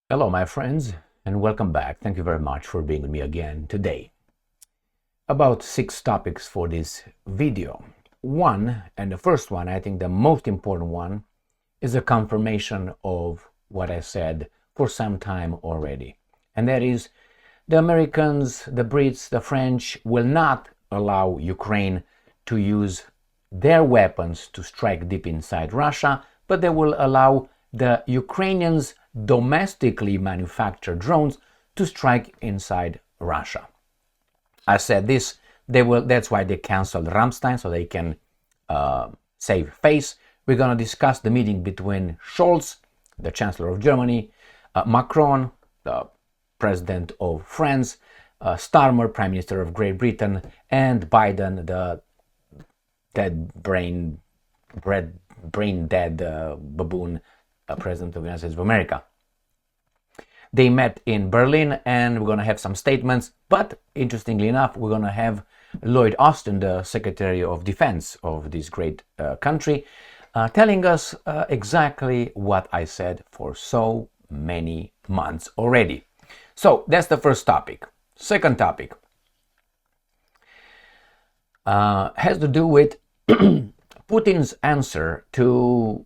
Hello, my friends, and welcome back. Thank you very much for being with me again today. About 6 topics for this video. One, and the first one, I think the most important one, is a confirmation of what I said for some time already. And that is, the Americans, the Brits, the French will not allow Ukraine to use their weapons to strike deep inside Russia, but they will allow the Ukrainians' domestically manufactured drones to strike inside Russia. I said this, that's why they canceled Ramstein, so they can save face. We're going to discuss the meeting between Scholz, the Chancellor of Germany, Macron, the President of France, Starmer, Prime Minister of Great Britain, and Biden, the brain dead baboon, President of the United States of America. They met in Berlin, and we're going to have some statements, but interestingly enough, we're going to have Lloyd Austin, the Secretary of Defense of this great country, telling us exactly what I said for so many months already. So that's the first topic. Second topic has to do with Putin's answer to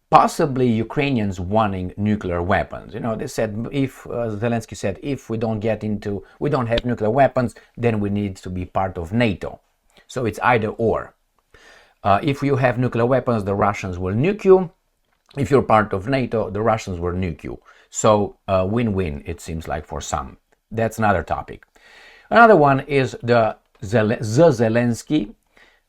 possibly Ukrainians wanting nuclear weapons. You know, they said, if Zelensky said, if we don't have nuclear weapons, then we need to be part of NATO. So it's either or. If you have nuclear weapons, the Russians will nuke you. If you're part of NATO, the Russians will nuke you. So win-win, it seems like, for some. That's another topic. Another one is the Zelensky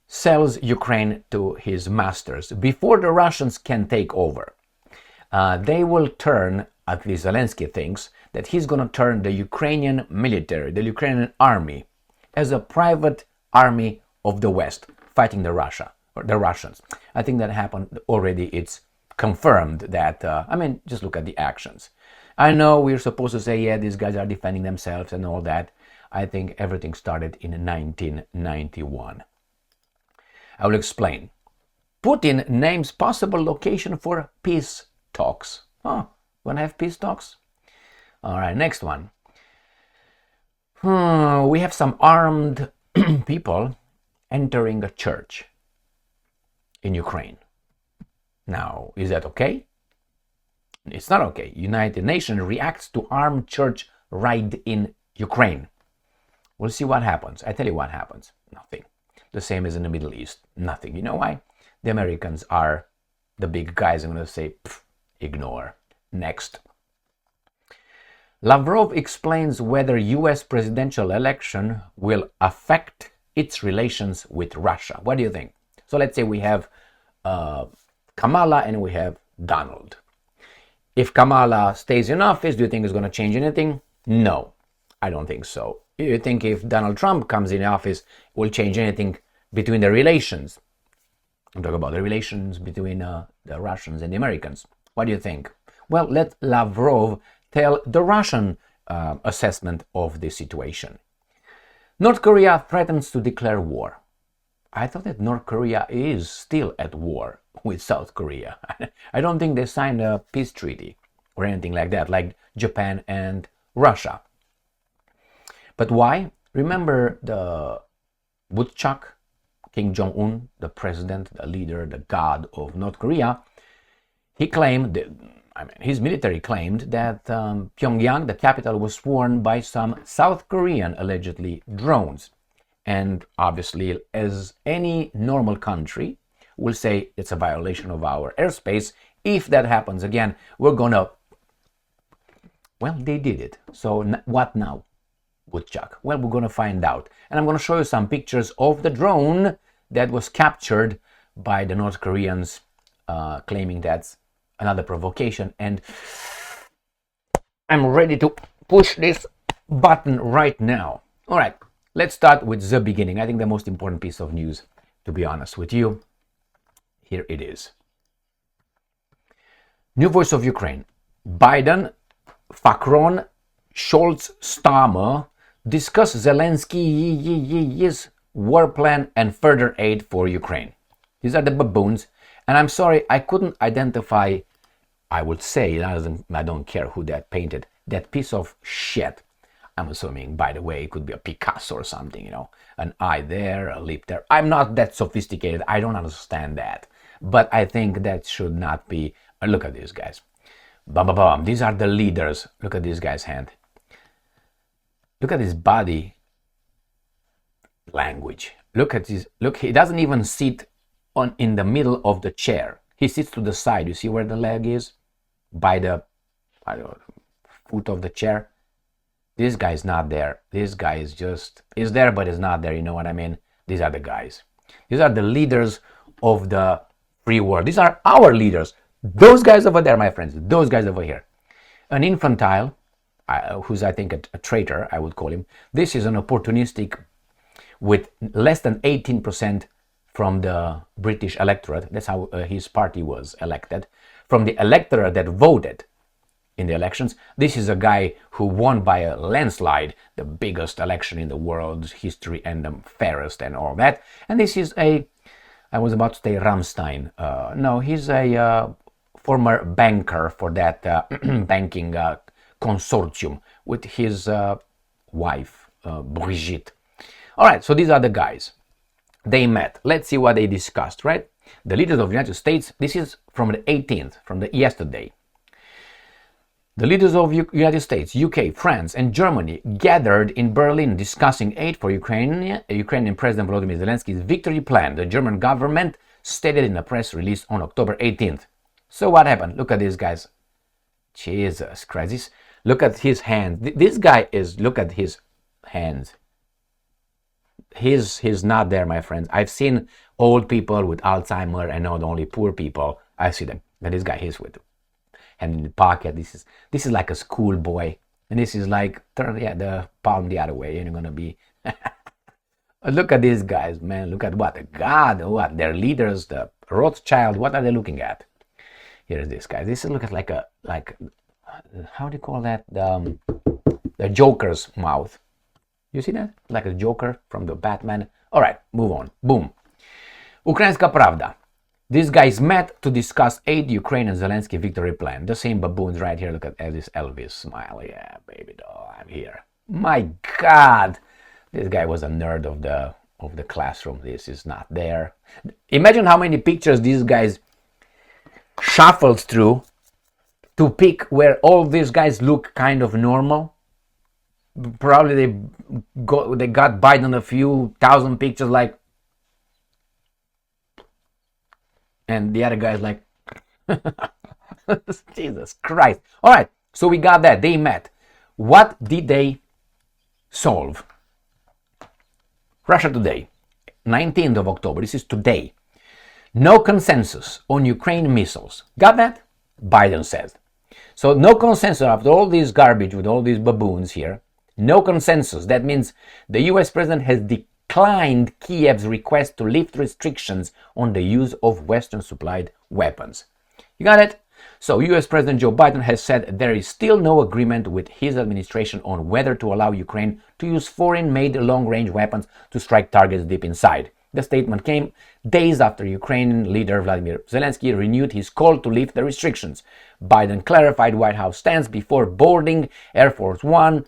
sells Ukraine to his masters. Before the Russians can take over, they will turn, at least Zelensky thinks, that he's going to turn the Ukrainian military, the Ukrainian army, as a private army of the West, fighting the Russians. I think that happened already. It's confirmed that, just look at the actions. I know we're supposed to say, yeah, these guys are defending themselves and all that. I think everything started in 1991. I will explain. Putin names possible location for peace talks. Oh, want to have peace talks? All right, next one. We have some armed people entering a church in Ukraine. Now, is that okay? It's not okay. United Nations reacts to armed church raid in Ukraine. We'll see what happens. I tell you what happens. Nothing. The same as in the Middle East. Nothing. You know why? The Americans are the big guys. I'm going to say, ignore. Next. Lavrov explains whether US presidential election will affect its relations with Russia. What do you think? So let's say we have Kamala and we have Donald. If Kamala stays in office, do you think it's going to change anything? No, I don't think so. You think if Donald Trump comes in office, it will change anything between the relations? I'm talking about the relations between the Russians and the Americans. What do you think? Well, let Lavrov tell the Russian assessment of the situation. North Korea threatens to declare war. I thought that North Korea is still at war with South Korea. I don't think they signed a peace treaty or anything like that, like Japan and Russia. But why? Remember the Woodchuck, Kim Jong-un, the president, the leader, the god of North Korea. He claimed, his military claimed that Pyongyang, the capital, was sworn by some South Korean, allegedly, drones. And obviously, as any normal country will say, it's a violation of our airspace. If that happens again, we're gonna... Well, they did it. So what now, Woodchuck? Well, we're gonna find out. And I'm gonna show you some pictures of the drone that was captured by the North Koreans, claiming that's another provocation. And I'm ready to push this button right now. All right. Let's start with the beginning. I think the most important piece of news, to be honest with you. Here it is. New voice of Ukraine. Biden, Macron, Scholz, Starmer discuss Zelensky's war plan and further aid for Ukraine. These are the baboons. And I'm sorry, I couldn't identify I would say, I don't care who that painted, that piece of shit. I'm assuming, by the way, it could be a Picasso or something, an eye there, a lip there. I'm not that sophisticated. I don't understand that. But I think that should not be. Look at these guys. Bam, bam, bam. These are the leaders. Look at this guy's hand. Look at his body language. Look at this. Look, he doesn't even sit in the middle of the chair. He sits to the side. You see where the leg is? By the foot of the chair. This guy is not there. This guy is there, but is not there. You know what I mean? These are the guys. These are the leaders of the free world. These are our leaders. Those guys over there, my friends. Those guys over here. An infantile, who's I think a traitor, I would call him. This is an opportunistic with less than 18% from the British electorate. That's how his party was elected. From the electorate that voted in the elections. This is a guy who won by a landslide, the biggest election in the world's history and the fairest and all that. And this is I was about to say Rammstein. No, he's a former banker for that banking consortium with his wife, Brigitte. All right, so these are the guys. They met. Let's see what they discussed, right? The leaders of the United States, this is from the 18th, from the yesterday. The leaders of United States, UK, France, and Germany gathered in Berlin discussing aid for Ukrainian President Volodymyr Zelensky's victory plan, the German government stated in a press release on October 18th. So what happened? Look at these guys. Jesus Christ. Look at his hands. This guy is, look at his hands. He's not there, my friends. I've seen old people with Alzheimer and not only poor people. I see them. But this guy, he's with hand in the pocket. This is like a schoolboy, and this is like turn the palm the other way, and you're gonna be. Look at these guys, man. Look at what what their leaders, the Rothschild. What are they looking at? Here's this guy. This is look at like how do you call that? The Joker's mouth. You see that? Like a Joker from the Batman. All right, move on. Boom. Ukrainska Pravda. These guys met to discuss aid Ukraine and Zelensky victory plan. The same baboons right here. Look at this Elvis smile. Yeah, baby doll, I'm here. My God, this guy was a nerd of the classroom. This is not there. Imagine how many pictures these guys shuffled through to pick where all these guys look kind of normal. Probably they got Biden a few thousand pictures like. And the other guy's like, Jesus Christ. All right, so we got that. They met. What did they solve? Russia Today, 19th of October. This is today. No consensus on Ukraine missiles. Got that? Biden says. So no consensus after all this garbage with all these baboons here. No consensus. That means the US president has declined Kiev's request to lift restrictions on the use of Western supplied weapons. You got it? So US President Joe Biden has said there is still no agreement with his administration on whether to allow Ukraine to use foreign-made long-range weapons to strike targets deep inside. The statement came days after Ukrainian leader Vladimir Zelensky renewed his call to lift the restrictions. Biden clarified White House stance before boarding Air Force One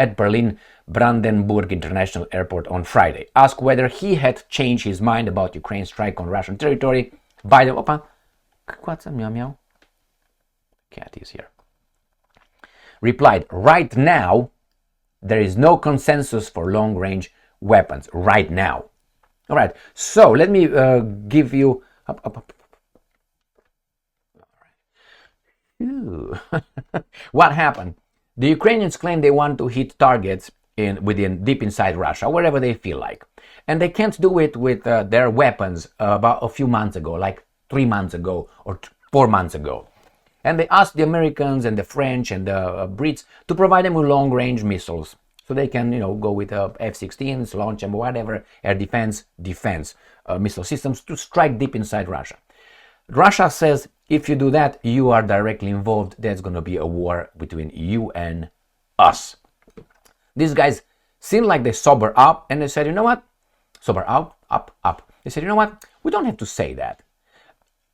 at Berlin Brandenburg International Airport on Friday. Asked whether he had changed his mind about Ukraine's strike on Russian territory, Biden, what's a meow meow? Cat is here. Replied, right now, there is no consensus for long-range weapons. Right now. All right, so let me give you... What happened? The Ukrainians claim they want to hit targets within deep inside Russia, wherever they feel like. And they can't do it with their weapons about a few months ago, like 3 months ago or 4 months ago. And they asked the Americans and the French and the Brits to provide them with long-range missiles so they can, go with F-16s, launch them, whatever, air defense missile systems to strike deep inside Russia. Russia says, if you do that, you are directly involved. There's going to be a war between you and us. These guys seem like they sober up, and they said, you know what? Sober up. They said, you know what? We don't have to say that.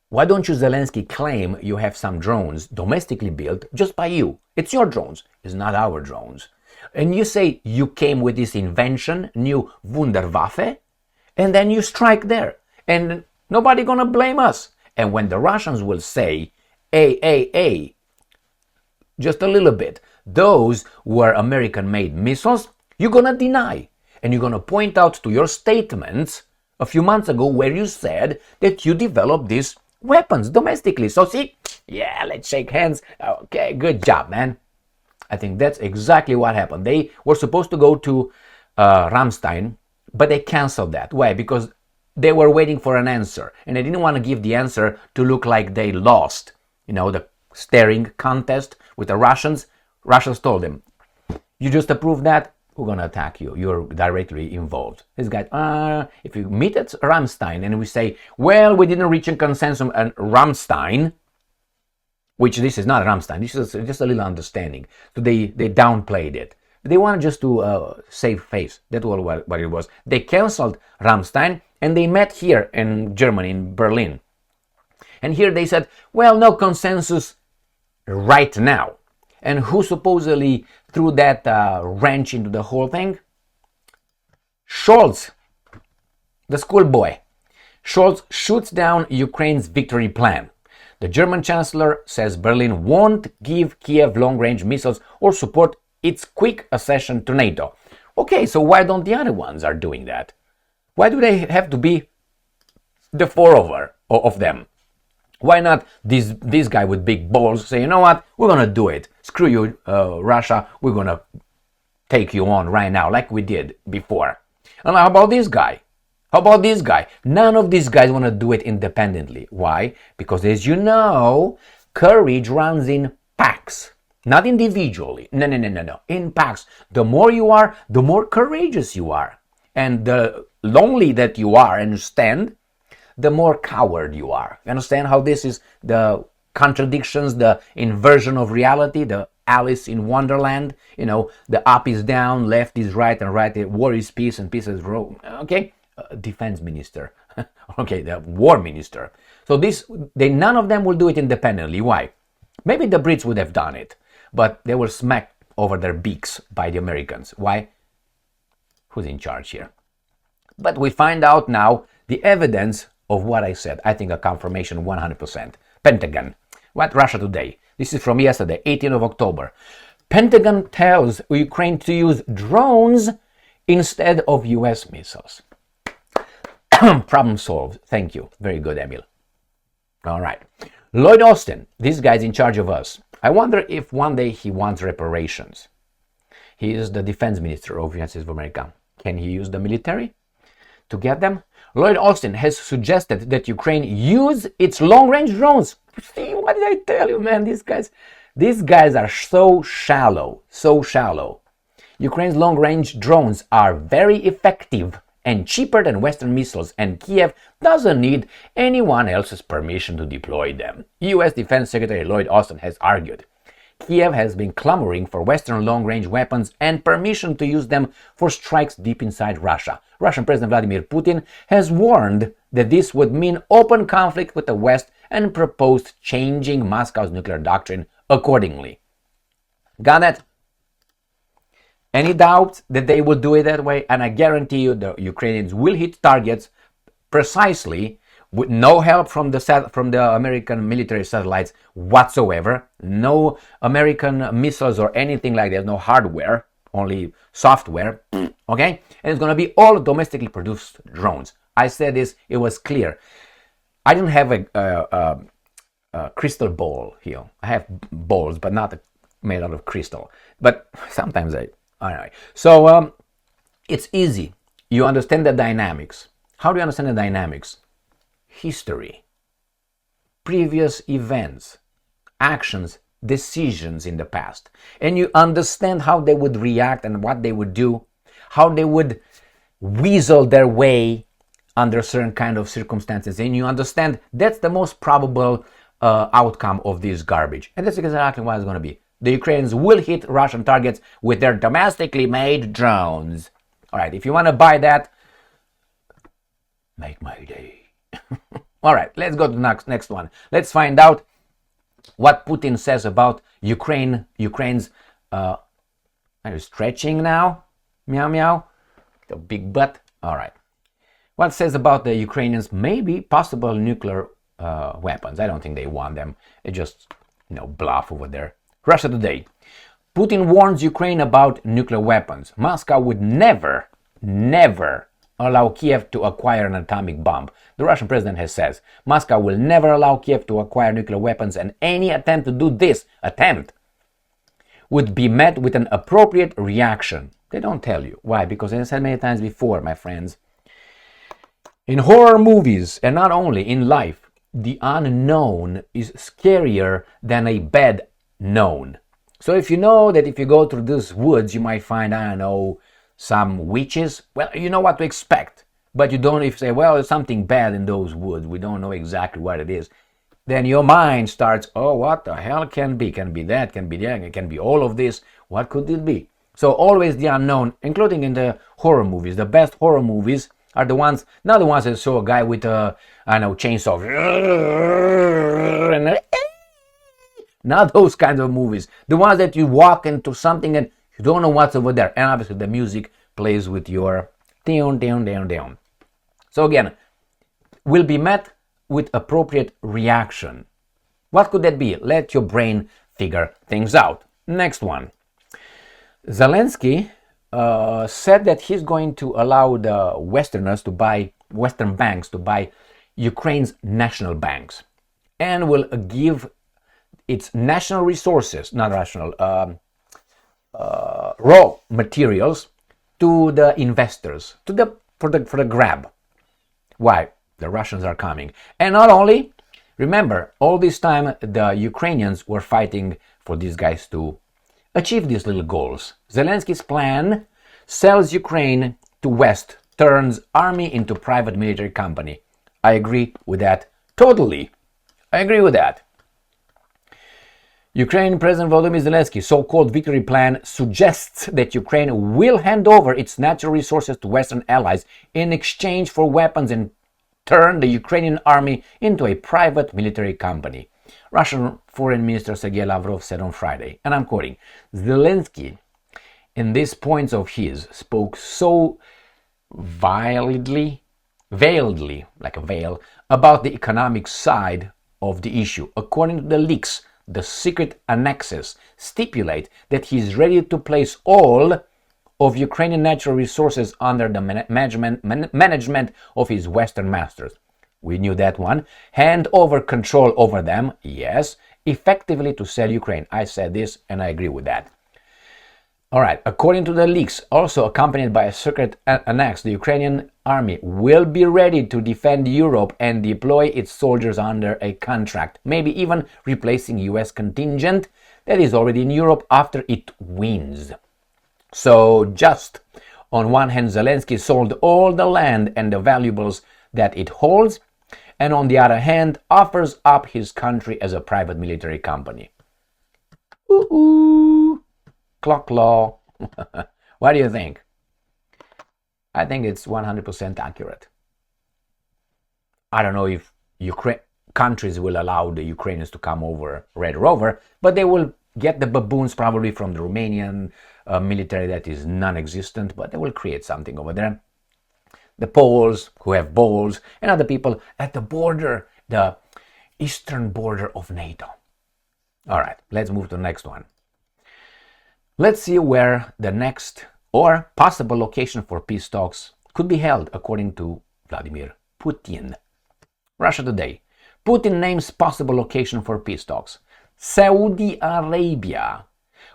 Why don't you, Zelensky, claim you have some drones domestically built just by you? It's your drones, it's not our drones. And you say you came with this invention, new Wunderwaffe, and then you strike there. And nobody gonna blame us. And when the Russians will say, hey, just a little bit, those were American-made missiles, you're gonna deny. And you're gonna point out to your statements a few months ago where you said that you developed these weapons domestically. So see, yeah, let's shake hands. Okay, good job, man. I think that's exactly what happened. They were supposed to go to Ramstein, but they canceled that. Why? Because they were waiting for an answer, and they didn't want to give the answer to look like they lost. You know, the staring contest with the Russians. Russians told them, you just approved that, we're going to attack you. You're directly involved. This guy, if you meet at Ramstein and we say, well, we didn't reach a consensus on Ramstein, which this is not Ramstein, this is just a little understanding. So they downplayed it. They wanted just to save face. That's all what it was. They canceled Ramstein and they met here in Germany, in Berlin. And here they said, well, no consensus right now. And who supposedly threw that wrench into the whole thing? Scholz, the schoolboy. Scholz shoots down Ukraine's victory plan. The German chancellor says Berlin won't give Kiev long-range missiles or support its quick accession to NATO. Okay, so why don't the other ones are doing that? Why do they have to be the four of them? Why not this guy with big balls say, you know what, we're going to do it. Screw you, Russia, we're going to take you on right now like we did before. And how about this guy? How about this guy? None of these guys want to do it independently. Why? Because as you know, courage runs in packs. Not individually. No. In packs. The more you are, the more courageous you are. And the lonely that you are, understand, the more coward you are. You understand how this is the contradictions, the inversion of reality, the Alice in Wonderland? You know, the up is down, left is right, and right, war is peace, and peace is wrong. Okay? Defense minister. Okay, the war minister. So none of them will do it independently. Why? Maybe the Brits would have done it, but they were smacked over their beaks by the Americans. Why? Who's in charge here? But we find out now the evidence of what I said. I think a confirmation 100%. Pentagon. What? Russia Today. This is from yesterday, 18th of October. Pentagon tells Ukraine to use drones instead of US missiles. Problem solved. Thank you. Very good, Emil. All right. Lloyd Austin. This guy's in charge of us. I wonder if one day he wants reparations. He is the defense minister of the United States of America. Can he use the military to get them? Lloyd Austin has suggested that Ukraine use its long-range drones. See, what did I tell you, man? These guys are so shallow, so shallow. Ukraine's long-range drones are very effective and cheaper than Western missiles, and Kiev doesn't need anyone else's permission to deploy them. U.S. Defense Secretary Lloyd Austin has argued. Kiev has been clamoring for Western long-range weapons and permission to use them for strikes deep inside Russia. Russian President Vladimir Putin has warned that this would mean open conflict with the West and proposed changing Moscow's nuclear doctrine accordingly. Got it? Any doubt that they will do it that way? And I guarantee you the Ukrainians will hit targets precisely with no help from the American military satellites whatsoever. No American missiles or anything like that. No hardware, only software. Okay? And it's going to be all domestically produced drones. I said this, it was clear. I don't have a crystal ball here. I have balls, but not made out of crystal. But sometimes anyway. So it's easy. You understand the dynamics. How do you understand the dynamics? History, previous events, actions, decisions in the past. And you understand how they would react and what they would do, how they would weasel their way under certain kind of circumstances. And you understand that's the most probable outcome of this garbage. And that's exactly what it's going to be. The Ukrainians will hit Russian targets with their domestically made drones. All right, if you want to buy that, make my day. All right, let's go to the next one. Let's find out what Putin says about Ukraine's are you stretching now? Meow meow. The big butt. All right. What says about the Ukrainians maybe possible nuclear weapons? I don't think they want them. It just bluff over there. Russia Today. Putin warns Ukraine about nuclear weapons. Moscow would never allow Kiev to acquire an atomic bomb. The Russian president has said Moscow will never allow Kiev to acquire nuclear weapons, and any attempt to do this would be met with an appropriate reaction. They don't tell you. Why? Because as I said many times before, my friends, in horror movies, and not only in life, the unknown is scarier than a bad known. So if you know that if you go through these woods, you might find, I don't know, some witches, well, you know what to expect. But you don't, if you say, well, there's something bad in those woods, we don't know exactly what it is, then your mind starts, oh, what the hell can be? Can be that, can be that, it can be all of this. What could it be? So always the unknown, including in the horror movies. The best horror movies are the ones, not the ones that show a guy with a, I don't know, chainsaw. Not those kinds of movies. The ones that you walk into something and you don't know what's over there. And obviously the music plays with your down. So again, will be met with appropriate reaction. What could that be? Let your brain figure things out. Next one. Zelensky said that he's going to allow the Westerners to buy, Western banks to buy Ukraine's national banks, and will give its national resources, not rational, raw materials to the investors, for the grab. Why? The Russians are coming. And not only, remember, all this time the Ukrainians were fighting for these guys to achieve these little goals. Zelensky's plan sells Ukraine to West, turns army into private military company. I agree with that totally. I agree with that. Ukraine President Volodymyr Zelensky's so-called victory plan suggests that Ukraine will hand over its natural resources to Western allies in exchange for weapons and turn the Ukrainian army into a private military company. Russian Foreign Minister Sergei Lavrov said on Friday, and I'm quoting, Zelensky, in these points of his, spoke so veiledly, like a veil, about the economic side of the issue. According to the leaks, the secret annexes stipulate that he is ready to place all of Ukrainian natural resources under the management of his Western masters. We knew that one. Hand over control over them, yes, effectively to sell Ukraine. I said this and I agree with that. All right, according to the leaks, also accompanied by a secret annex, the Ukrainian army will be ready to defend Europe and deploy its soldiers under a contract, maybe even replacing US contingent that is already in Europe after it wins. So just on one hand, Zelensky sold all the land and the valuables that it holds, and on the other hand, offers up his country as a private military company. Ooh, clock law. What do you think? I think it's 100% accurate. I don't know if countries will allow the Ukrainians to come over Red Rover, but they will get the baboons probably from the Romanian military that is non-existent, but they will create something over there. The Poles, who have balls, and other people at the border, the eastern border of NATO. All right, let's move to the next one. Let's see where the next or possible location for peace talks could be held, according to Vladimir Putin. Russia Today. Putin names possible location for peace talks. Saudi Arabia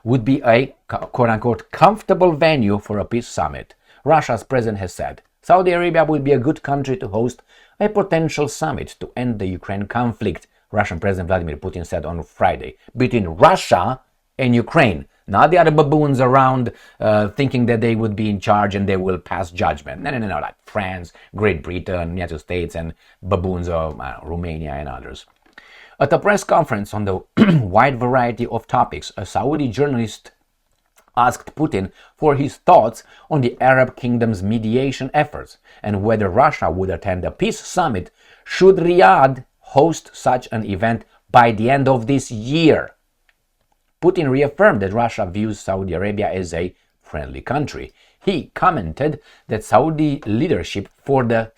would be a quote-unquote comfortable venue for a peace summit. Russia's president has said Saudi Arabia would be a good country to host a potential summit to end the Ukraine conflict, Russian President Vladimir Putin said on Friday, between Russia and Ukraine, not the other baboons around thinking that they would be in charge and they will pass judgment. No, like France, Great Britain, United States, and baboons of Romania and others. At a press conference on the wide variety of topics, a Saudi journalist asked Putin for his thoughts on the Arab kingdom's mediation efforts and whether Russia would attend a peace summit should Riyadh host such an event by the end of this year. Putin reaffirmed that Russia views Saudi Arabia as a friendly country. He commented that Saudi leadership for the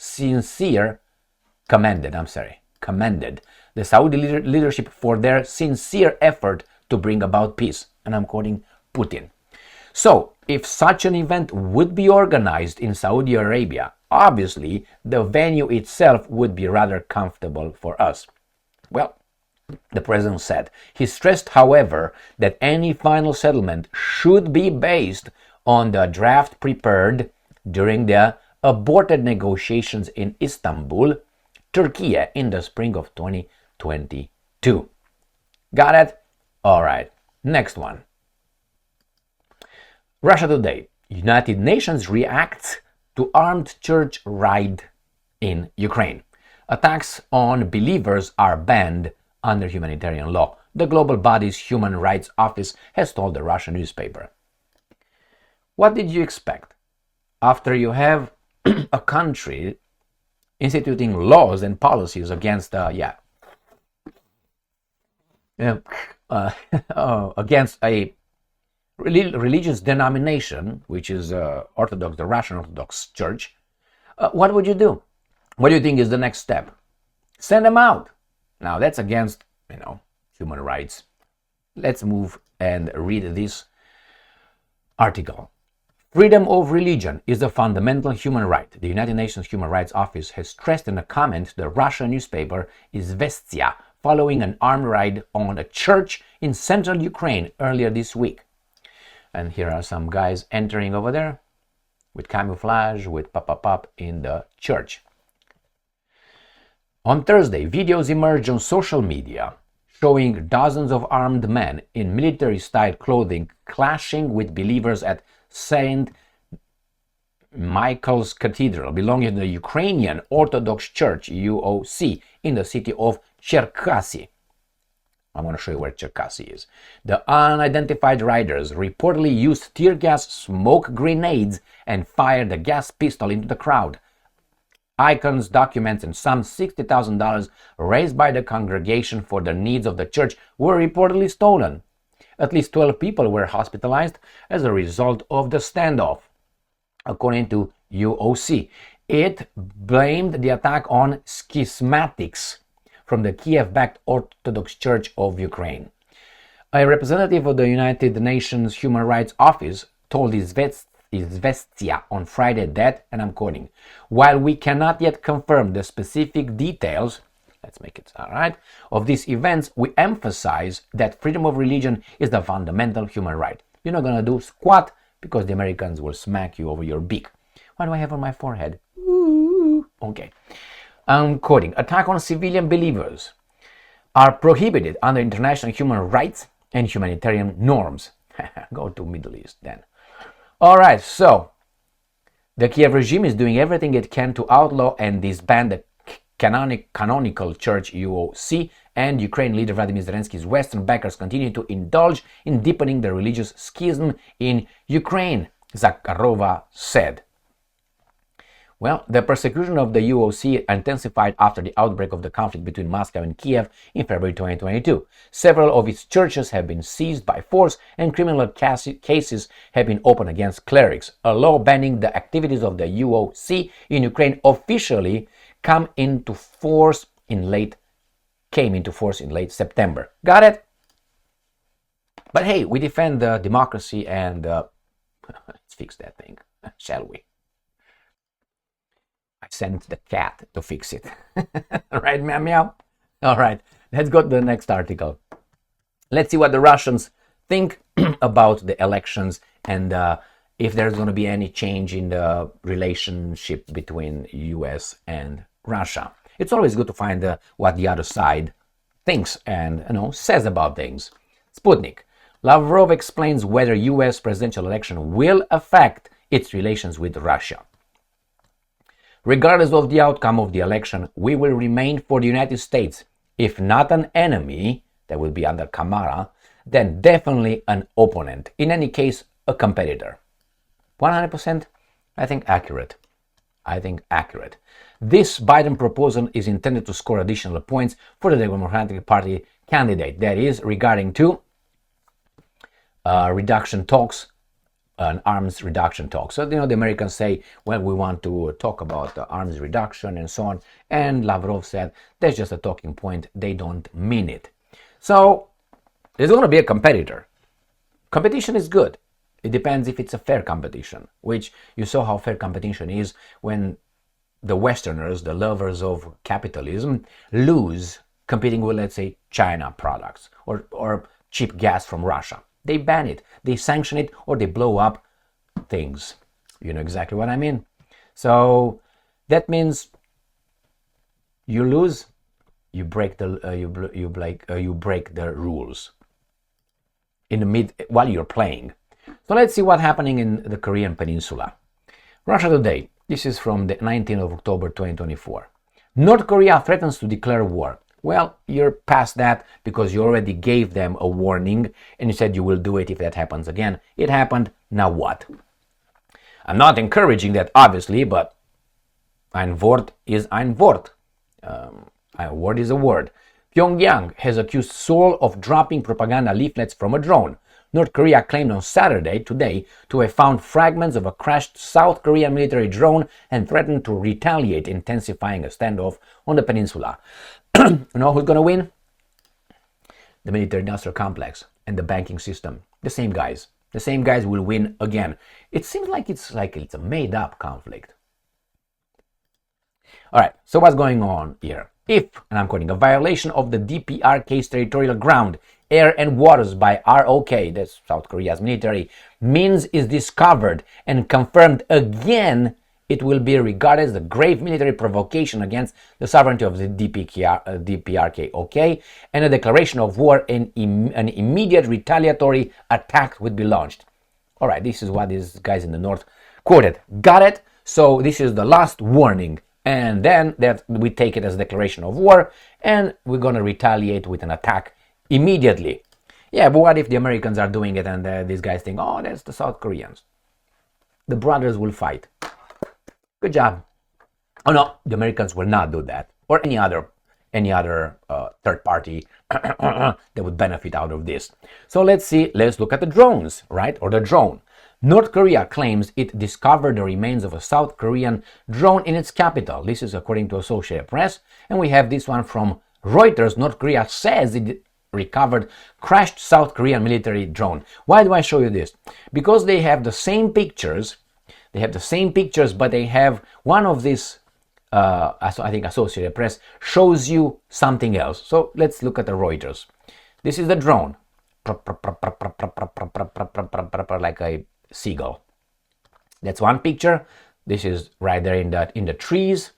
commended the Saudi leadership for their sincere effort to bring about peace. And I'm quoting Putin. So, if such an event would be organized in Saudi Arabia, obviously the venue itself would be rather comfortable for us. Well, the president said. He stressed, however, that any final settlement should be based on the draft prepared during the aborted negotiations in Istanbul, Turkey, in the spring of 2022. Got it? All right. Next one. Russia Today. United Nations reacts to armed church raid in Ukraine. Attacks on believers are banned under humanitarian law, the global body's Human Rights Office has told the Russian newspaper. What did you expect? After you have a country instituting laws and policies against against a religious denomination, which is the Russian Orthodox Church, what would you do? What do you think is the next step? Send them out. Now that's against, human rights. Let's move and read this article. Freedom of religion is a fundamental human right. The United Nations Human Rights Office has stressed in a comment to the Russian newspaper Izvestia following an armed raid on a church in central Ukraine earlier this week. And here are some guys entering over there with camouflage, with pop in the church. On Thursday, videos emerged on social media showing dozens of armed men in military-style clothing clashing with believers at St. Michael's Cathedral, belonging to the Ukrainian Orthodox Church, UOC, in the city of Cherkasy. I'm going to show you where Cherkasy is. The unidentified riders reportedly used tear gas, smoke grenades, and fired a gas pistol into the crowd. Icons, documents, and some $60,000 raised by the congregation for the needs of the church were reportedly stolen. At least 12 people were hospitalized as a result of the standoff, according to UOC. It blamed the attack on schismatics from the Kiev-backed Orthodox Church of Ukraine. A representative of the United Nations Human Rights Office told Izvestia on Friday that, and I'm quoting, while we cannot yet confirm the specific details, let's make it all right, of these events, we emphasize that freedom of religion is the fundamental human right. You're not going to do squat because the Americans will smack you over your beak. What do I have on my forehead? Ooh. Okay. I'm quoting, attack on civilian believers are prohibited under international human rights and humanitarian norms. Go to Middle East then. All right, so the Kiev regime is doing everything it can to outlaw and disband the canonical church UOC, and Ukraine leader Vladimir Zelensky's Western backers continue to indulge in deepening the religious schism in Ukraine, Zakharova said. Well, the persecution of the UOC intensified after the outbreak of the conflict between Moscow and Kiev in February 2022. Several of its churches have been seized by force and criminal cases have been opened against clerics. A law banning the activities of the UOC in Ukraine officially came into force in late September. Got it? But hey, we defend democracy and let's fix that thing, shall we? I sent the cat to fix it. Right, meow meow? All right, let's go to the next article. Let's see what the Russians think about the elections and if there's going to be any change in the relationship between US and Russia. It's always good to find what the other side thinks and says about things. Sputnik. Lavrov explains whether US presidential election will affect its relations with Russia. Regardless of the outcome of the election, we will remain for the United States, if not an enemy, that will be under Kamara, then definitely an opponent. In any case, a competitor. 100%, I think accurate. This Biden proposal is intended to score additional points for the Democratic Party candidate. That is regarding to reduction talks, arms reduction talks. So, the Americans say, well, we want to talk about arms reduction and so on. And Lavrov said, that's just a talking point. They don't mean it. So there's going to be a competitor. Competition is good. It depends if it's a fair competition, which you saw how fair competition is when the Westerners, the lovers of capitalism, lose competing with, let's say, China products or cheap gas from Russia. They ban it, they sanction it, or they blow up things. You know exactly what I mean. So that means you lose, you break the you break the rules in the mid while you're playing. So let's see what's happening in the Korean Peninsula. Russia Today. This is from the 19th of October 2024. North Korea threatens to declare war. Well, you're past that because you already gave them a warning and you said you will do it if that happens again. It happened. Now what? I'm not encouraging that, obviously, but ein Wort is ein Wort. A word is a word. Pyongyang has accused Seoul of dropping propaganda leaflets from a drone. North Korea claimed on Saturday, today, to have found fragments of a crashed South Korean military drone and threatened to retaliate, intensifying a standoff on the peninsula. You know who's going to win? The military-industrial complex and the banking system. The same guys. The same guys will win again. It seems like it's a made-up conflict. All right, so what's going on here? If, and I'm quoting, a violation of the DPRK's territorial ground, air and waters by ROK, that's South Korea's military, means is discovered and confirmed again, it will be regarded as a grave military provocation against the sovereignty of the DPRK, okay? And a declaration of war and an immediate retaliatory attack would be launched. All right, this is what these guys in the north quoted. Got it? So this is the last warning. And then that we take it as a declaration of war and we're going to retaliate with an attack immediately. Yeah, but what if the Americans are doing it and these guys think, oh, that's the South Koreans? The brothers will fight. Good job. Oh no, the Americans will not do that, or any other third party that would benefit out of this. So let's look at the drones, right? Or the drone. North Korea claims it discovered the remains of a South Korean drone in its capital. This is according to Associated Press. And we have this one from Reuters. North Korea says it recovered crashed South Korean military drone. Why do I show you this? Because they have the same pictures. But they have one of these, I think Associated Press, shows you something else. So let's look at the Reuters. This is the drone. Like a seagull. That's one picture. This is right there in the trees,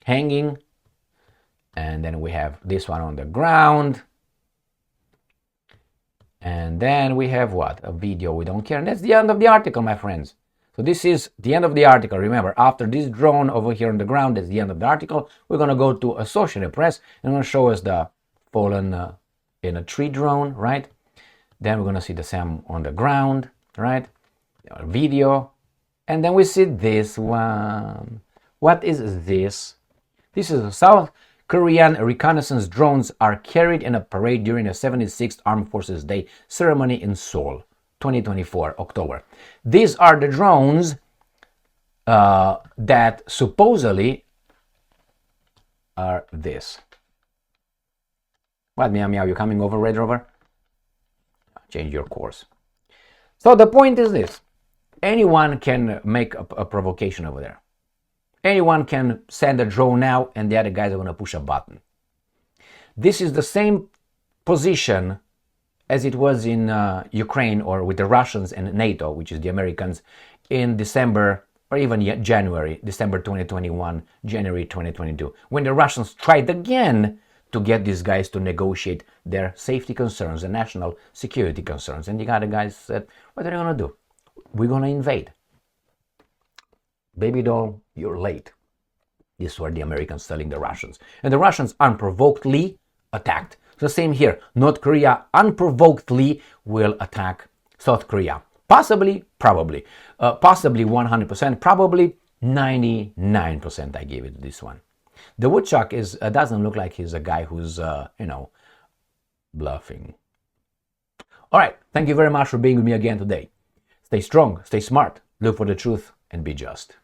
hanging. And then we have this one on the ground. And then we have what? A video. We don't care. And that's the end of the article, my friends. So this is the end of the article. Remember, after this drone over here on the ground, that's the end of the article. We're going to go to Associated Press and going to show us the fallen in a tree drone, right? Then we're going to see the Sam on the ground, right? Video. And then we see this one. What is this? This is a South Korean reconnaissance drones are carried in a parade during the 76th Armed Forces Day ceremony in Seoul. 2024, October. These are the drones that supposedly are this. What, meow meow, you coming over, Red Rover? Change your course. So the point is this. Anyone can make a provocation over there. Anyone can send a drone now and the other guys are going to push a button. This is the same position as it was in Ukraine or with the Russians and NATO, which is the Americans, in December or even January, December 2021, January 2022, when the Russians tried again to get these guys to negotiate their safety concerns and national security concerns. And the other guys said, what are you going to do? We're going to invade. Baby doll, you're late. This were the Americans telling the Russians. And the Russians unprovokedly attacked. So same here. North Korea unprovokedly will attack South Korea. Possibly, probably. Possibly 100%, probably 99% I gave it this one. The woodchuck doesn't look like he's a guy who's, bluffing. All right, thank you very much for being with me again today. Stay strong, stay smart, look for the truth, and be just.